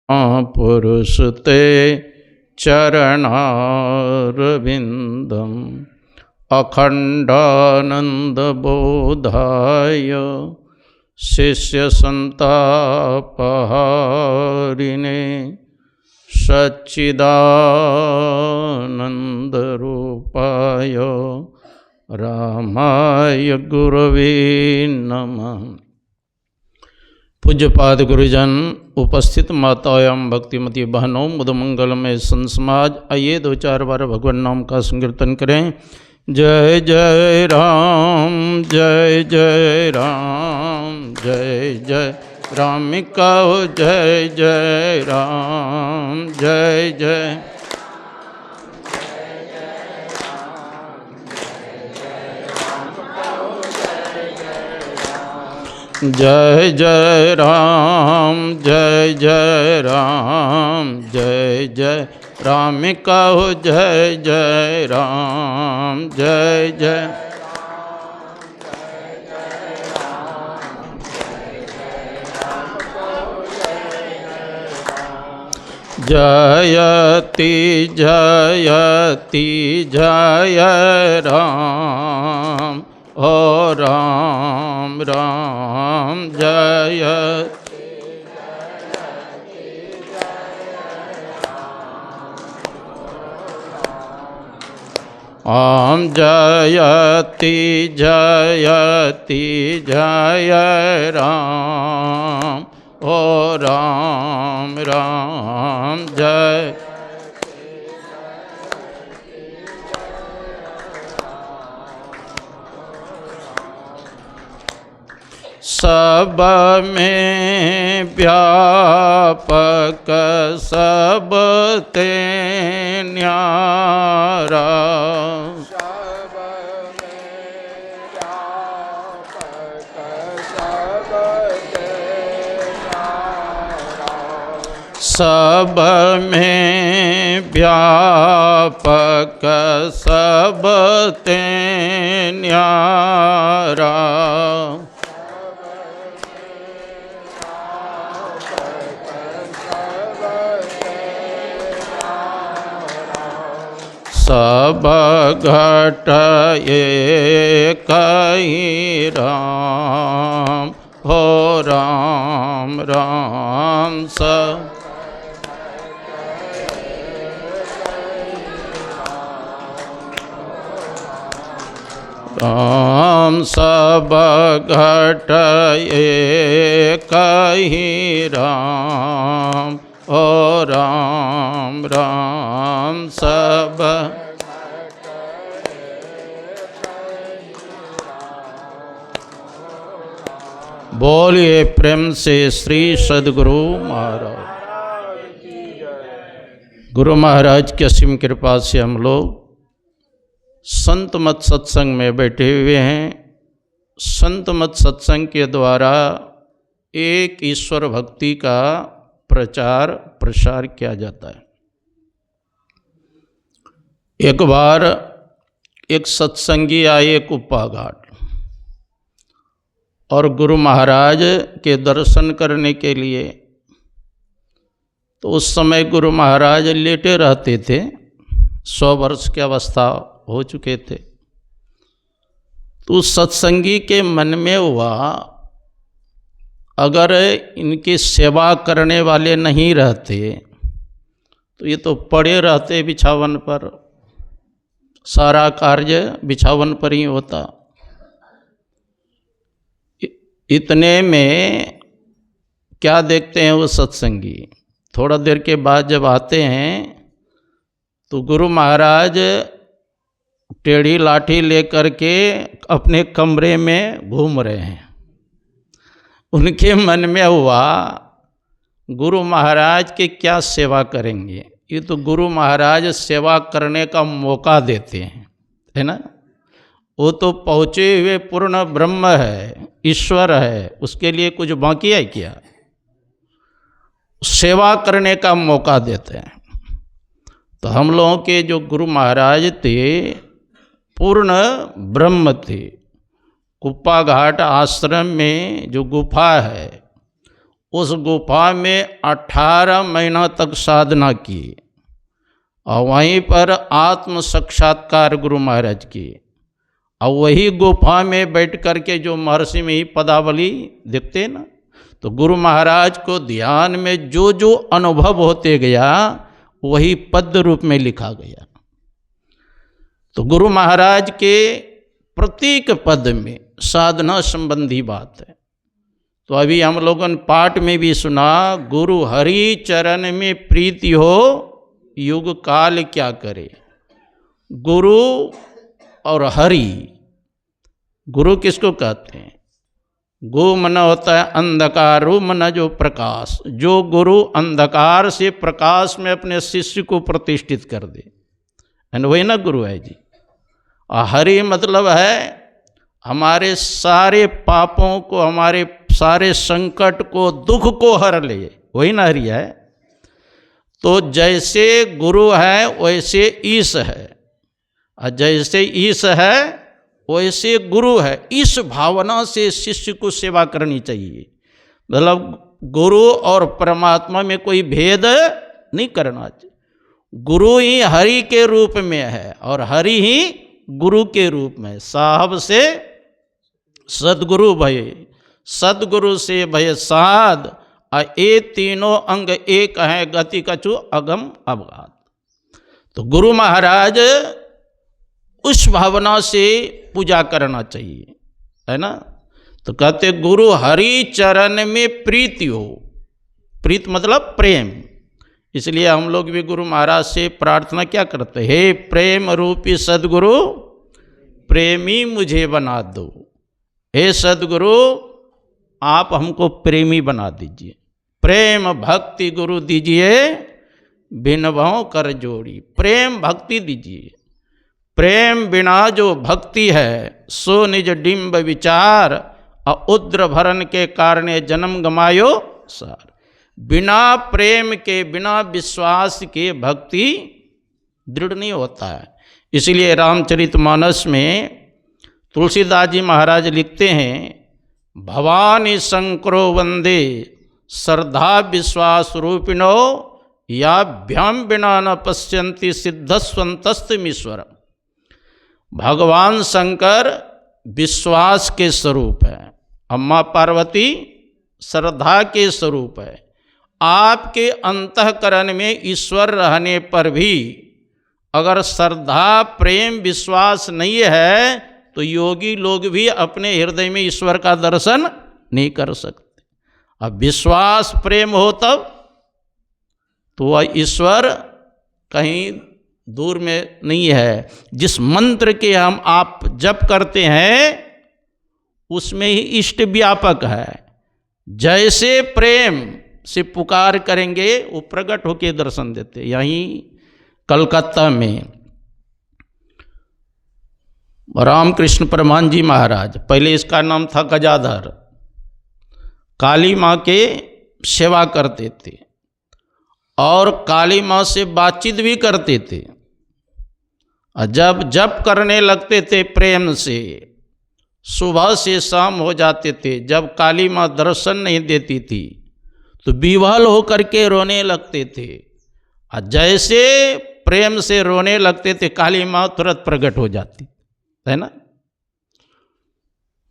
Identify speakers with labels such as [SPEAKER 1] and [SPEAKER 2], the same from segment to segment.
[SPEAKER 1] पुरुष ते चरणारविंदम अखंडानंदबोधाय शिष्य संतापहारिणे सच्चिदानंदरूपाय रामाय गुरवे नमः। पूज्यपाद गुरुजन, उपस्थित माताओं एवं भक्तिमती बहनों, मुदमंगल में संत समाज, आइए 2-4 बार भगवान नाम का संकीर्तन करें। जय जय राम, जय जय राम, जय जय राम कहो, जय जय राम, जय जय जय जय राम, जय जय राम, जय जय राम कहो, जय जय राम, जय जय जयति जयति जय राम, ओ राम राम जय ओम जयति जयति जय राम, ओ राम राम जय सब में व्यापक सब ते न्यारा, सब में व्यापक सब ते न्यारा, सब घट एक ही राम, हो राम राम सब राम, सब घट एक ही राम, ओ राम राम सब बोलिए प्रेम से श्री सद्गुरु महाराज। गुरु महाराज की असीम कृपा से हम लोग संत मत सत्संग में बैठे हुए हैं। संत मत सत्संग के द्वारा एक ईश्वर भक्ति का प्रचार प्रसार किया जाता है। एक बार एक सत्संगी आए कुप्पा घाट और गुरु महाराज के दर्शन करने के लिए। तो उस समय गुरु महाराज लेटे रहते थे, 100 वर्ष की अवस्था हो चुके थे। तो उस सत्संगी के मन में हुआ, अगर इनकी सेवा करने वाले नहीं रहते तो ये तो पड़े रहते बिछावन पर, सारा कार्य बिछावन पर ही होता। इतने में क्या देखते हैं वो सत्संगी, थोड़ा देर के बाद जब आते हैं तो गुरु महाराज टेढ़ी लाठी लेकर के अपने कमरे में घूम रहे हैं। उनके मन में हुआ, गुरु महाराज की क्या सेवा करेंगे, ये तो गुरु महाराज सेवा करने का मौका देते हैं, है ना। वो तो पहुँचे हुए पूर्ण ब्रह्म है, ईश्वर है, उसके लिए कुछ बाकी है क्या। सेवा करने का मौका देते हैं। तो हम लोगों के जो गुरु महाराज थे पूर्ण ब्रह्म थे। कुप्पा घाट आश्रम में जो गुफा है उस गुफा में 18 महीना तक साधना की और वहीं पर आत्म साक्षात्कार गुरु महाराज की। और वही गुफा में बैठ कर के जो महर्षि में ही पदावली देखते ना, तो गुरु महाराज को ध्यान में जो जो अनुभव होते गया वही पद रूप में लिखा गया। तो गुरु महाराज के प्रत्येक पद में साधना संबंधी बात है। तो अभी हम लोगों ने पाठ में भी सुना, गुरु हरि चरण में प्रीति हो युग काल क्या करे। गुरु और हरि, गुरु किसको कहते हैं? गु मना होता है अंधकार, रु मना जो प्रकाश। जो गुरु अंधकार से प्रकाश में अपने शिष्य को प्रतिष्ठित कर दे, वही ना गुरु है जी। और हरि मतलब है हमारे सारे पापों को, हमारे सारे संकट को, दुख को हर ले, वही ना हरि है। तो जैसे गुरु है वैसे ईश है, और जैसे ईश है वैसे गुरु है। इस भावना से शिष्य को सेवा करनी चाहिए। मतलब गुरु और परमात्मा में कोई भेद नहीं करना चाहिए। गुरु ही हरि के रूप में है और हरि ही गुरु के रूप में। साहब से सदगुरु भय, सदगुरु से भय साध, और ये तीनों अंग एक है, गति कछु अगम अवगात। तो गुरु महाराज उस भावना से पूजा करना चाहिए, है ना। तो कहते गुरु हरि चरण में प्रीति हो। प्रीत मतलब प्रेम। इसलिए हम लोग भी गुरु महाराज से प्रार्थना क्या करते, हे प्रेम रूपी सदगुरु प्रेमी मुझे बना दो। हे सदगुरु आप हमको प्रेमी बना दीजिए। प्रेम भक्ति गुरु दीजिए, बिन भव कर जोड़ी। प्रेम भक्ति दीजिए। प्रेम बिना जो भक्ति है सो निज डिम्ब विचार, उद्र भरन के कारण जन्म गमायो सार। बिना प्रेम के, बिना विश्वास के भक्ति दृढ़ नहीं होता है। इसलिए रामचरितमानस में तुलसीदास जी महाराज लिखते हैं, भवानी शंकरो वंदे श्रद्धा विश्वास रूपिणो, याभ्याम बिना न पश्यन्ति सिद्धस्वंतस्तमीश्वर। भगवान शंकर विश्वास के स्वरूप है, अम्मा पार्वती श्रद्धा के स्वरूप है। आपके अंतःकरण में ईश्वर रहने पर भी अगर श्रद्धा प्रेम विश्वास नहीं है तो योगी लोग भी अपने हृदय में ईश्वर का दर्शन नहीं कर सकते। अब विश्वास प्रेम हो तब तो वह ईश्वर कहीं दूर में नहीं है। जिस मंत्र के हम आप जप करते हैं उसमें ही इष्ट व्यापक है। जैसे प्रेम से पुकार करेंगे वो प्रकट होकर दर्शन देते। यहीं कलकत्ता में रामकृष्ण परमहंस जी महाराज, पहले इसका नाम था गजाधर, काली माँ के सेवा करते थे और काली माँ से बातचीत भी करते थे। जब जप करने लगते थे प्रेम से, सुबह से शाम हो जाते थे। जब काली माँ दर्शन नहीं देती थी तो विह्वल होकर के रोने लगते थे। और जैसे प्रेम से रोने लगते थे काली माँ तुरंत प्रकट हो जाती, है ना।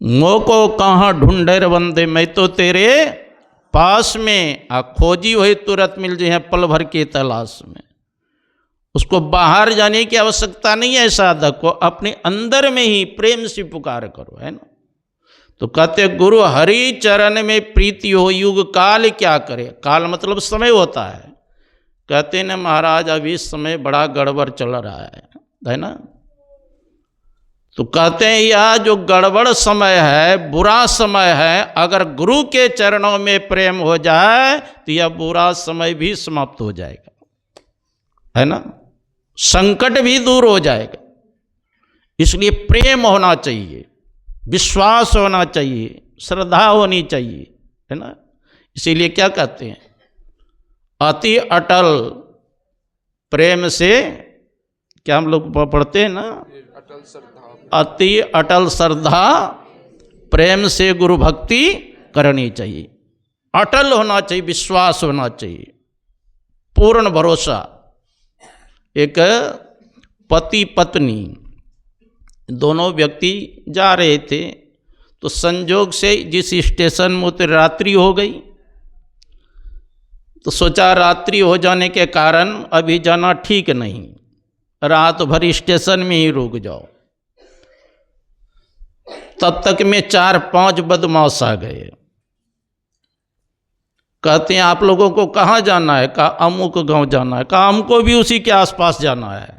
[SPEAKER 1] मोको कहाँ ढूंढे वंदे, मैं तो तेरे पास में। खोजी वही तुरंत मिल जाए पल भर के तलाश में। उसको बाहर जाने की आवश्यकता नहीं है। साधक को अपने अंदर में ही प्रेम से पुकार करो, है ना। तो कहते गुरु हरि चरण में प्रीति हो युग काल क्या करे। काल मतलब समय होता है। कहते न महाराज अभी समय बड़ा गड़बड़ चल रहा है ना। तो कहते हैं यह जो गड़बड़ समय है, बुरा समय है, अगर गुरु के चरणों में प्रेम हो जाए तो यह बुरा समय भी समाप्त हो जाएगा, है ना। संकट भी दूर हो जाएगा। इसलिए प्रेम होना चाहिए, विश्वास होना चाहिए, श्रद्धा होनी चाहिए, है ना। इसीलिए क्या कहते हैं, अति अटल प्रेम से, क्या हम लोग पढ़ते हैं ना, अति अटल श्रद्धा प्रेम से गुरु भक्ति करनी चाहिए। अटल होना चाहिए, विश्वास होना चाहिए, पूर्ण भरोसा। एक पति पत्नी दोनों व्यक्ति जा रहे थे, तो संजोग से जिस स्टेशन में उतरे रात्रि हो गई, तो सोचा रात्रि हो जाने के कारण अभी जाना ठीक नहीं, रात भर स्टेशन में ही रुक जाओ। तब तक में 4-5 बदमाश आ गए। कहते हैं आप लोगों को कहाँ जाना है? कहा अमुक गांव जाना है। कहा हमको भी उसी के आसपास जाना है।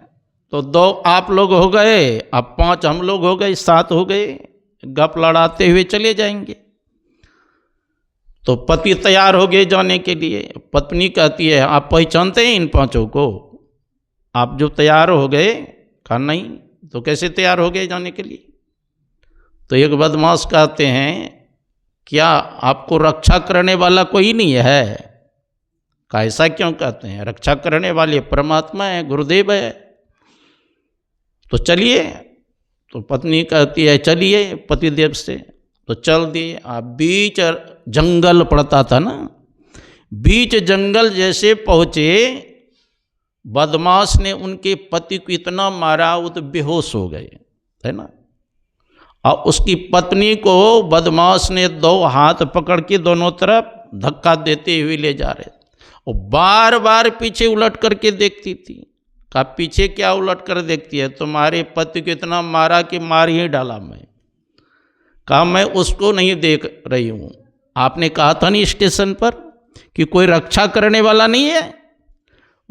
[SPEAKER 1] तो 2 आप लोग हो गए, अब 5 हम लोग हो गए, 7 हो गए, गप लड़ाते हुए चले जाएंगे। तो पति तैयार हो गए जाने के लिए। पत्नी कहती है आप पहचानते हैं इन 5 को? आप जो तैयार हो गए? कहा नहीं। तो कैसे तैयार हो गए जाने के लिए? तो एक बदमाश कहते हैं क्या आपको रक्षा करने वाला कोई नहीं है? कहा ऐसा क्यों कहते हैं? रक्षा करने वाले परमात्मा है, गुरुदेव है। तो चलिए। तो पत्नी कहती है चलिए पतिदेव से। तो चल दिए। आप बीच जंगल पड़ता था ना, बीच जंगल जैसे पहुँचे, बदमाश ने उनके पति को इतना मारा वो तो बेहोश हो गए, है ना। और उसकी पत्नी को बदमाश ने 2 हाथ पकड़ के दोनों तरफ धक्का देते हुए ले जा रहे, और बार बार पीछे उलट करके देखती थी। कहा पीछे क्या उलट कर देखती है? तुम्हारे पति को इतना मारा कि मार ही डाला मैं। कहा मैं उसको नहीं देख रही हूँ, आपने कहा था नहीं स्टेशन पर कि कोई रक्षा करने वाला नहीं है,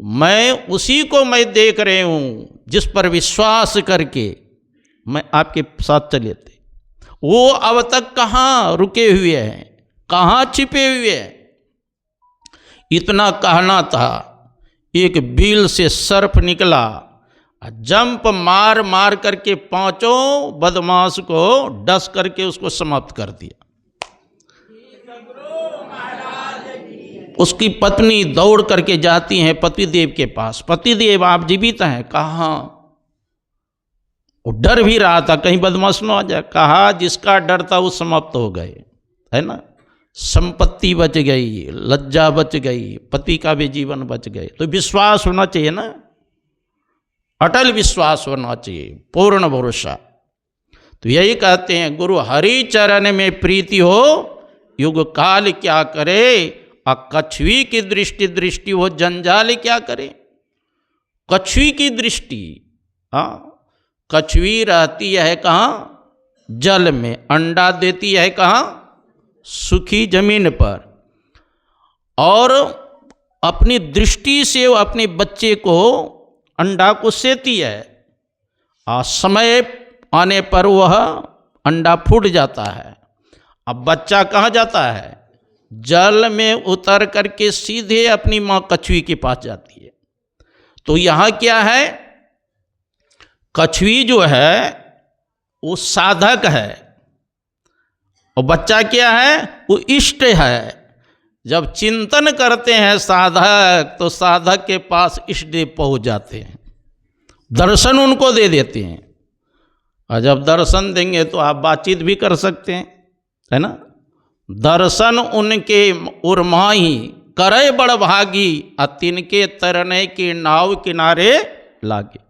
[SPEAKER 1] मैं उसी को मैं देख रही हूँ जिस पर विश्वास करके मैं आपके साथ चले थे। वो अब तक कहाँ रुके हुए हैं, कहाँ छिपे हुए हैं? इतना कहना था, एक बिल से सर्प निकला, जंप मार मार करके 5 बदमाश को डस करके उसको समाप्त कर दिया। उसकी पत्नी दौड़ करके जाती हैं पतिदेव के पास। पतिदेव आप जीवित हैं? कहाँ? वो डर भी रहा था कहीं बदमाश न आ जाए। कहा जिसका डर था वो समाप्त हो गए, है ना। संपत्ति बच गई, लज्जा बच गई, पति का भी जीवन बच गए। तो विश्वास होना चाहिए ना, अटल विश्वास होना चाहिए, पूर्ण भरोसा। तो यही कहते हैं गुरु हरि चरण में प्रीति हो, युग काल क्या करे, कछुई की दृष्टि हो जंजाल क्या करे। कछुई की दृष्टि, हाँ, कछुई रहती है कहाँ? जल में। अंडा देती है कहाँ? सूखी जमीन पर। और अपनी दृष्टि से वो अपने बच्चे को, अंडा को सेती है, और समय आने पर वह अंडा फूट जाता है। अब बच्चा कहाँ जाता है? जल में उतर करके सीधे अपनी माँ कछुई के पास जाती है। तो यहाँ क्या है? कछुई जो है वो साधक है, और बच्चा क्या है? वो इष्ट है। जब चिंतन करते हैं साधक, तो साधक के पास इष्ट देव पहुँच जाते हैं, दर्शन उनको दे देते हैं। और जब दर्शन देंगे तो आप बातचीत भी कर सकते हैं, है ना। दर्शन उनके उर्माही करे बड़ भागी, तिनके तरने की नाव किनारे लागे।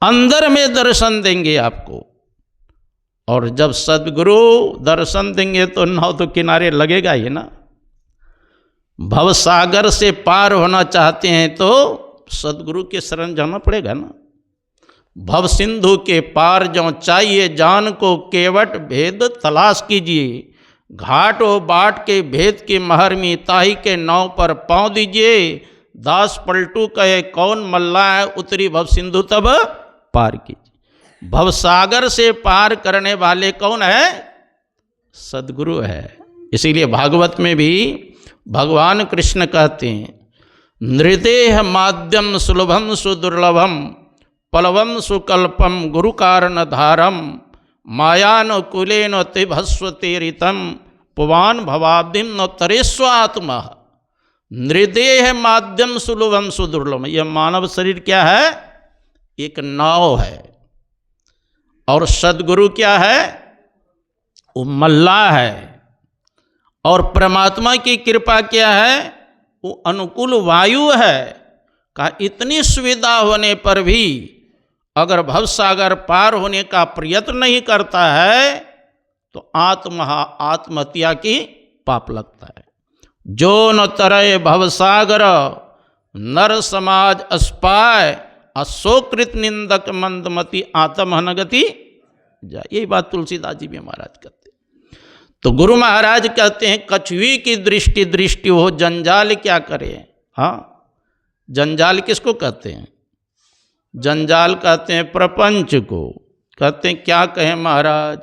[SPEAKER 1] अंदर में दर्शन देंगे आपको, और जब सद्गुरु दर्शन देंगे तो नाव तो किनारे लगेगा ही ना। भव सागर से पार होना चाहते हैं तो सद्गुरु के शरण जाना पड़ेगा ना। भव सिंधु के पार जो चाहिए जान को, केवट भेद तलाश कीजिए, घाट ओ बाट के भेद के महर में, ताही के नाव पर पाँव दीजिए, दास पलटू कहे कौन मल्ला है, उतरी भव सिंधु तब पार कीजिए। भवसागर से पार करने वाले कौन है? सद्गुरु है। इसीलिए भागवत में भी भगवान कृष्ण कहते हैं, नृदेह माध्यम सुलभम सुदुर्लभम, पलवम सुकल्पम गुरु कारण धारम, मायान कुलेन तिभस्व तेरितम, पुवान भवाब्धिम न तरेस्वात्मा। नृदेह माध्यम सुलभम सुदुर्लभम, यह मानव शरीर क्या है? एक नाव है। और सद्गुरु क्या है? वो मल्लाह है। और परमात्मा की कृपा क्या है? वो अनुकूल वायु है। का इतनी सुविधा होने पर भी अगर भवसागर पार होने का प्रयत्न नहीं करता है तो आत्महत्या की पाप लगता है। जो न तरय भवसागर नर समाज अस्पाय असोकृत निंदक मंदमति आत्महनगति जा। यही बात तुलसीदास जी भी महाराज कहते हैं। तो गुरु महाराज कहते हैं कछुई की दृष्टि हो जंजाल क्या करे। हाँ, जंजाल किसको कहते हैं? जंजाल कहते हैं प्रपंच को। कहते हैं क्या कहें महाराज,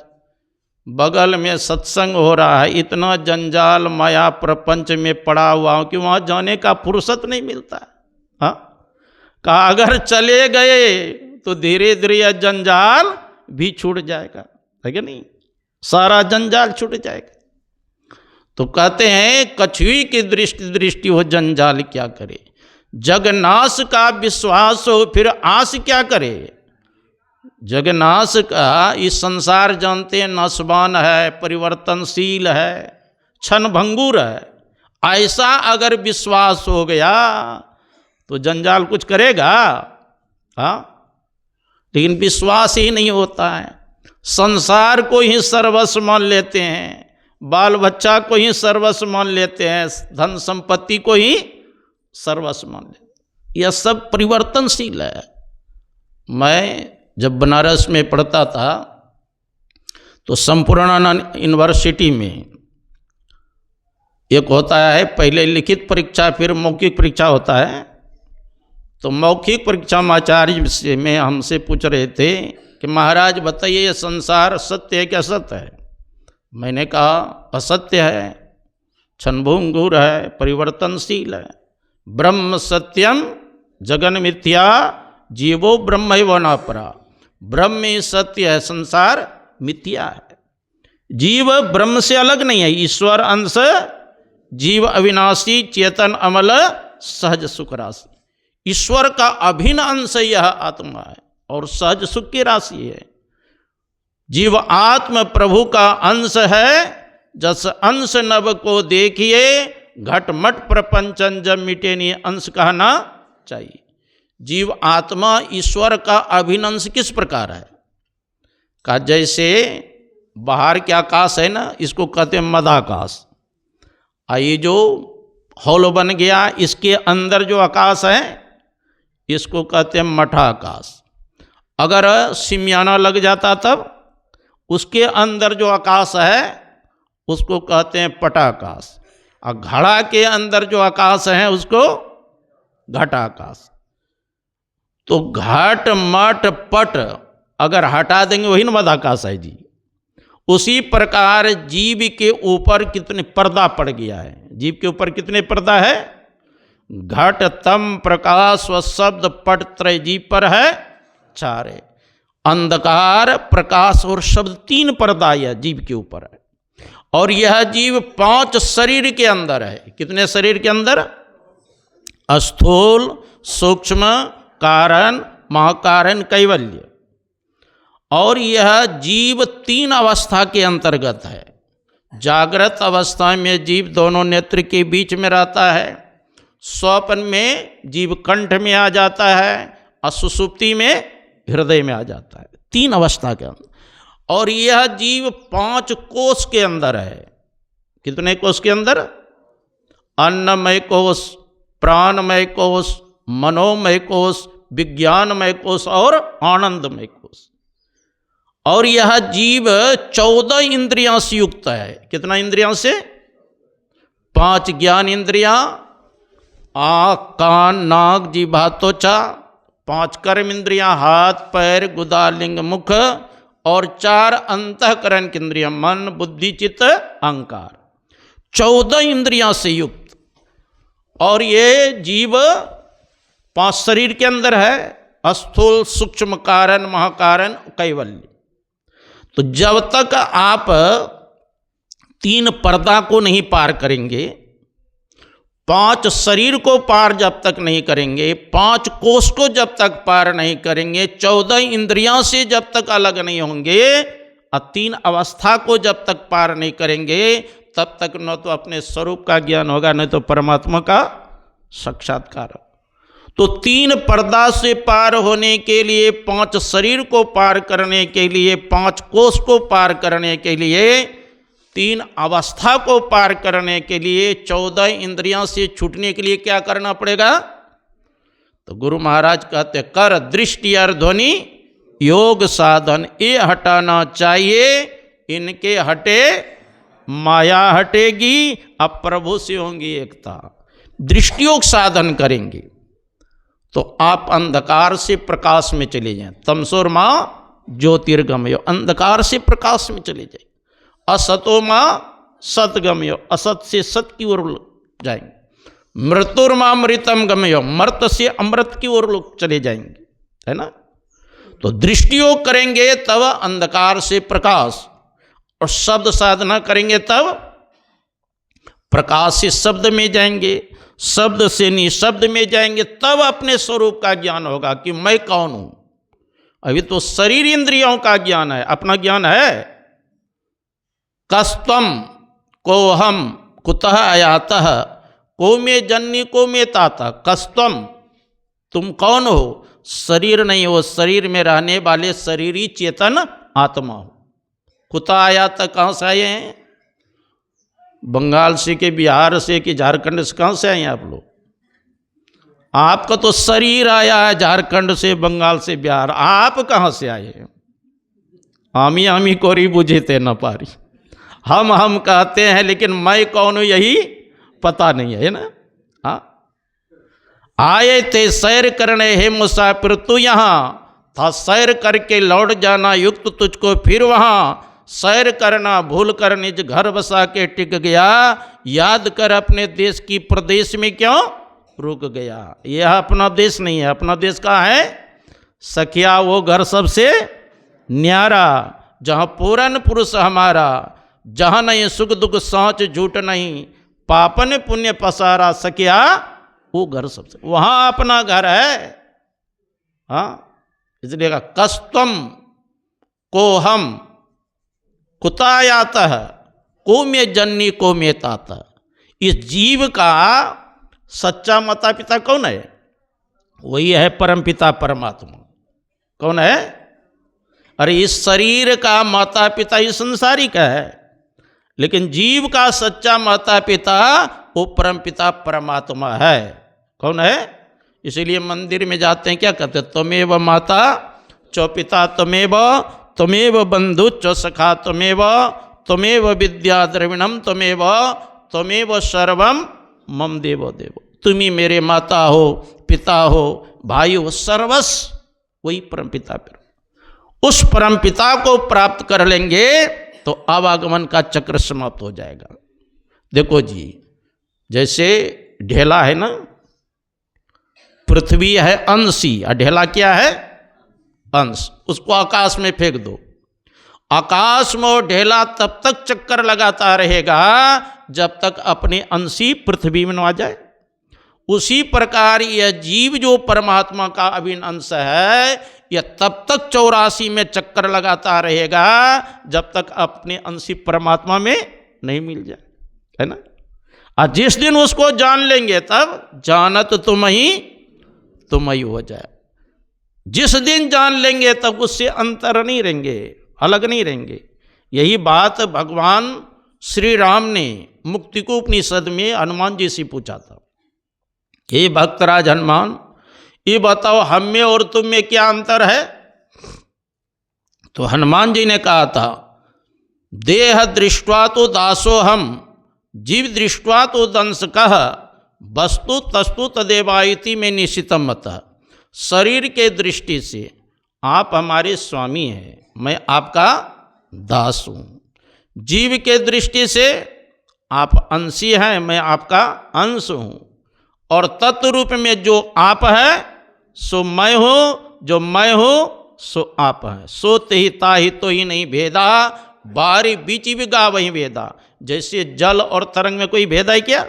[SPEAKER 1] बगल में सत्संग हो रहा है, इतना जंजाल माया प्रपंच में पड़ा हुआ हूँ कि वहाँ जाने का फुर्सत नहीं मिलता है। हाँ, कहा अगर चले गए तो धीरे धीरे यह जंजाल भी छूट जाएगा, है कि नहीं? सारा जंजाल छूट जाएगा। तो कहते हैं कछुई की दृष्टि हो जंजाल क्या करे, जगनाश का विश्वास हो फिर आस क्या करे। जगनाश का इस संसार जानते हैं नाशवान है, परिवर्तनशील है, क्षण भंगुर है। ऐसा अगर विश्वास हो गया तो जंजाल कुछ करेगा? हाँ, लेकिन विश्वास ही नहीं होता है। संसार को ही सर्वस्व मान लेते हैं, बाल बच्चा को ही सर्वस्व मान लेते हैं, धन संपत्ति को ही सर्वस्व मान लेते हैं। यह सब परिवर्तनशील है। मैं जब बनारस में पढ़ता था तो संपूर्णानंद यूनिवर्सिटी में एक होता है पहले लिखित परीक्षा फिर मौखिक परीक्षा होता है। तो मौखिक परीक्षा में आचार्य से में हमसे पूछ रहे थे कि महाराज बताइए ये संसार सत्य है क्या असत्य है? मैंने कहा असत्य है, क्षणभंगुर है, परिवर्तनशील है। ब्रह्म सत्यम जगन मिथ्या जीवो ब्रह्मैव न परा। ब्रह्म ही सत्य है, संसार मिथ्या है। जीव ब्रह्म से अलग नहीं है, ईश्वर अंश, जीव अविनाशी चेतन अमल सहज सुख राशि। ईश्वर का अभिन्न अंश यह आत्मा है और सहज सुख की राशि है। जीव आत्म प्रभु का अंश है, जस अंश नभ को देखिए घटमट प्रपंचन जब मिटे नहीं अंश कहना चाहिए। जीव आत्मा ईश्वर का अभिन्न अंश किस प्रकार है? का जैसे बाहर के आकाश है ना, इसको कहते हैं मदाकाश। ये जो हॉल बन गया इसके अंदर जो आकाश है इसको कहते हैं मठाकाश। अगर सिमियाना लग जाता तब उसके अंदर जो आकाश है उसको कहते हैं पटाकाश। और घड़ा के अंदर जो आकाश है उसको घटाकाश। तो घट मठ पट अगर हटा देंगे वही न मदाकाश है जी। उसी प्रकार जीव के ऊपर कितने पर्दा पड़ गया है। जीव के ऊपर कितने पर्दा है? घट तम प्रकाश व शब्द पट त्रय जीव पर है चारे। अंधकार प्रकाश और शब्द तीन पर्दा यह जीव के ऊपर है। और यह जीव 5 शरीर के अंदर है। कितने शरीर के अंदर? स्थूल, सूक्ष्म, कारण, महाकारण, कैवल्य। और यह जीव 3 अवस्था के अंतर्गत है। जागृत अवस्था में जीव दोनों नेत्र के बीच में रहता है। स्वप्न में जीव कंठ में आ जाता है और सुषुप्ति में हृदय में आ जाता है। 3 अवस्था के अंदर। और यह जीव 5 कोष के अंदर है। कितने कोष के अंदर? अन्नमय कोष, प्राणमय कोष, मनोमय कोष, विज्ञानमय कोष और आनंदमय कोष। और यह जीव 14 इंद्रियां से युक्त है। कितना इंद्रियां से? 5 ज्ञान इंद्रियां, आँख, कान, नाक, जिह्वा, त्वचा। 5 कर्म इंद्रियां, हाथ, पैर, गुदा, लिंग, मुख। और 4 अंतःकरण की इंद्रियां, मन, बुद्धि, चित्त, अहंकार। 14 इंद्रियां से युक्त। और ये जीव 5 शरीर के अंदर है। स्थूल, सूक्ष्म, कारण, महाकारण, कैवल्य। तो जब तक आप 3 पर्दा को नहीं पार करेंगे, 5 शरीर को पार जब तक नहीं करेंगे, 5 कोष को जब तक पार नहीं करेंगे, 14 इंद्रियां से जब तक अलग नहीं होंगे और 3 अवस्था को जब तक पार नहीं करेंगे, तब तक न तो अपने स्वरूप का ज्ञान होगा, न तो परमात्मा का साक्षात्कार। तो 3 पर्दा से पार होने के लिए, 5 शरीर को पार करने के लिए, 5 कोष को पार करने के लिए, 3 अवस्था को पार करने के लिए, 14 इंद्रियां से छूटने के लिए क्या करना पड़ेगा? तो गुरु महाराज कहते कर दृष्टि और ध्वनि योग साधन, ये हटाना चाहिए, इनके हटे माया हटेगी, अब प्रभु से होंगी एकता। दृष्टियोग साधन करेंगे तो आप अंधकार से प्रकाश में चले जाएं। तमसोर माँ ज्योतिर्गमयो, अंधकार से प्रकाश में चले जाएं। असतो माँ सतगमयो, असत से सत की ओर जाएंगे। मृत्युर्मा मृतम गमयो, मर्त से अमृत की ओर लोग चले जाएंगे, है ना। तो दृष्टियोग करेंगे तब अंधकार से प्रकाश, और शब्द साधना करेंगे तब प्रकाश से शब्द में जाएंगे, शब्द से निशब्द में जाएंगे, तब अपने स्वरूप का ज्ञान होगा कि मैं कौन हूं। अभी तो शरीर इंद्रियों का ज्ञान है, अपना ज्ञान है। कस्तम को हम कुतः आयातः को में जन्नी को में ताता। कस्तम, तुम कौन हो? शरीर नहीं हो, शरीर में रहने वाले शरीरी चेतन आत्मा हो। कुतः आयातः, कहाँ से आए हैं? बंगाल से कि बिहार से कि झारखंड से, कहाँ से आए हैं आप लोग? आपका तो शरीर आया है झारखंड से, बंगाल से, बिहार। आप कहाँ से आए हैं? आमी आमी कोरी बुझे थे न पारी, हम कहते हैं, लेकिन मैं कौन हूं यही पता नहीं है ना। हाँ, आए थे सैर करने हे मुसाफिर तू यहाँ था, सैर करके लौट जाना युक्त तुझको फिर वहाँ, सैर करना भूल कर निज घर बसा के टिक गया, याद कर अपने देश की प्रदेश में क्यों रुक गया। यह अपना देश नहीं है, अपना देश कहाँ है? सखिया वो घर सबसे न्यारा, जहाँ पूरन पुरुष हमारा, जहाँ नहीं सुख दुख सोच झूठ नहीं, पापन पुण्य पसारा, सखिया वो घर सबसे, वहाँ अपना घर है। हाँ, इसलिए कहा कस्तम को हम कुतायात को में जन्नी को में ताता। इस जीव का सच्चा माता पिता कौन है? वही है परमपिता परमात्मा। कौन है? अरे इस शरीर का माता पिता इस संसारिक है, लेकिन जीव का सच्चा माता पिता वो परमपिता परमात्मा है। कौन है? इसीलिए मंदिर में जाते हैं, क्या कहते हैं? त्वमेव माता चौ पिता त्वमेव, त्वमेव बंधु चौ सखा त्वमेव, त्वमेव विद्या द्रविणम त्वमेव, त्वमेव सर्वम मम देवो देवो। तुम ही मेरे माता हो, पिता हो, भाई हो, सर्वस्व वही परमपिता। उस परमपिता को प्राप्त कर लेंगे तो आवागमन का चक्र समाप्त हो जाएगा। देखो जी, जैसे ढेला है ना, पृथ्वी है अंशी, और ढेला क्या है? अंश। उसको आकाश में फेंक दो, आकाश में ढेला तब तक चक्कर लगाता रहेगा जब तक अपने अंशी पृथ्वी में न आ जाए। उसी प्रकार यह जीव जो परमात्मा का अभिन्न अंश है, यह तब तक 84 में चक्कर लगाता रहेगा जब तक अपने अंशी परमात्मा में नहीं मिल जाए, है ना। और जिस दिन उसको जान लेंगे तब जानत तुम ही हो जाए। जिस दिन जान लेंगे तब उससे अंतर नहीं रहेंगे, अलग नहीं रहेंगे। यही बात भगवान श्री राम ने मुक्ति को उपनिषद में हनुमान जी से पूछा था, हे भक्तराज हनुमान, ये बताओ हम में और तुम में क्या अंतर है? तो हनुमान जी ने कहा था, देह दृष्ट्वा तो दासो हम, जीव दृष्ट्वा तो दंश कह, वस्तु तस्तु तदेवाइति में निश्चितम मत। शरीर के दृष्टि से आप हमारे स्वामी हैं, मैं आपका दास हूँ। जीव के दृष्टि से आप अंशी हैं, मैं आपका अंश हूँ। और तत्व रूप में जो आप है सो मैं हूँ, जो मैं हूँ सो आप हैं। सो ही ताहि तो ही नहीं भेदा, बारी बीच विगा वही भेदा। जैसे जल और तरंग में कोई भेद है क्या?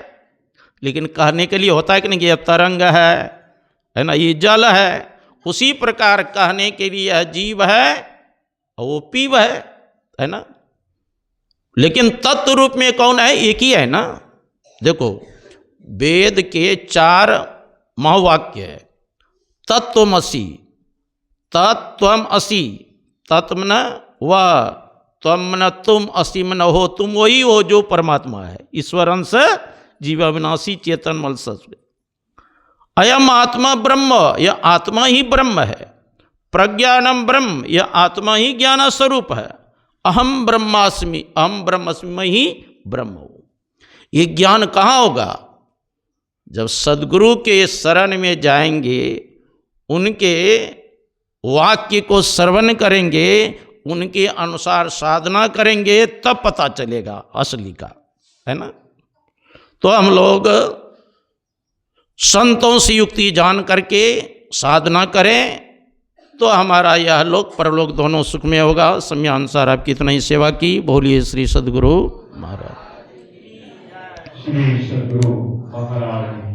[SPEAKER 1] लेकिन कहने के लिए होता है कि नहीं, ये तरंग है ना, ये जल है। उसी प्रकार कहने के लिए यह जीव है और वो पीव है ना। लेकिन तत्व रूप में कौन है? एक ही है ना। देखो, वेद के 4 महावाक्य है। तत्त्वमसि, तत्त्वमसि, तत्व न वह, त्वम न तुम, असि न हो, तुम वही हो जो परमात्मा है। ईश्वर अंश जीवाविनाशी चेतन मल सत्व। अयम आत्मा ब्रह्म, यह आत्मा ही ब्रह्म है। प्रज्ञानम ब्रह्म, यह आत्मा ही ज्ञान स्वरूप है। अहम ब्रह्मास्मि, अहम ब्रह्मस्मि, मैं ही ब्रह्म हूँ। ये ज्ञान कहाँ होगा? जब सद्गुरु के शरण में जाएंगे, उनके वाक्य को श्रवण करेंगे, उनके अनुसार साधना करेंगे, तब पता चलेगा असली का, है ना। तो हम लोग संतों से युक्ति जान करके साधना करें, तो हमारा यह लोक परलोक दोनों सुख में होगा। समयानुसार आपकी इतना ही सेवा की। बोलिए श्री सद्गुरु महाराज।
[SPEAKER 2] श्री सद्गुरु महाराज।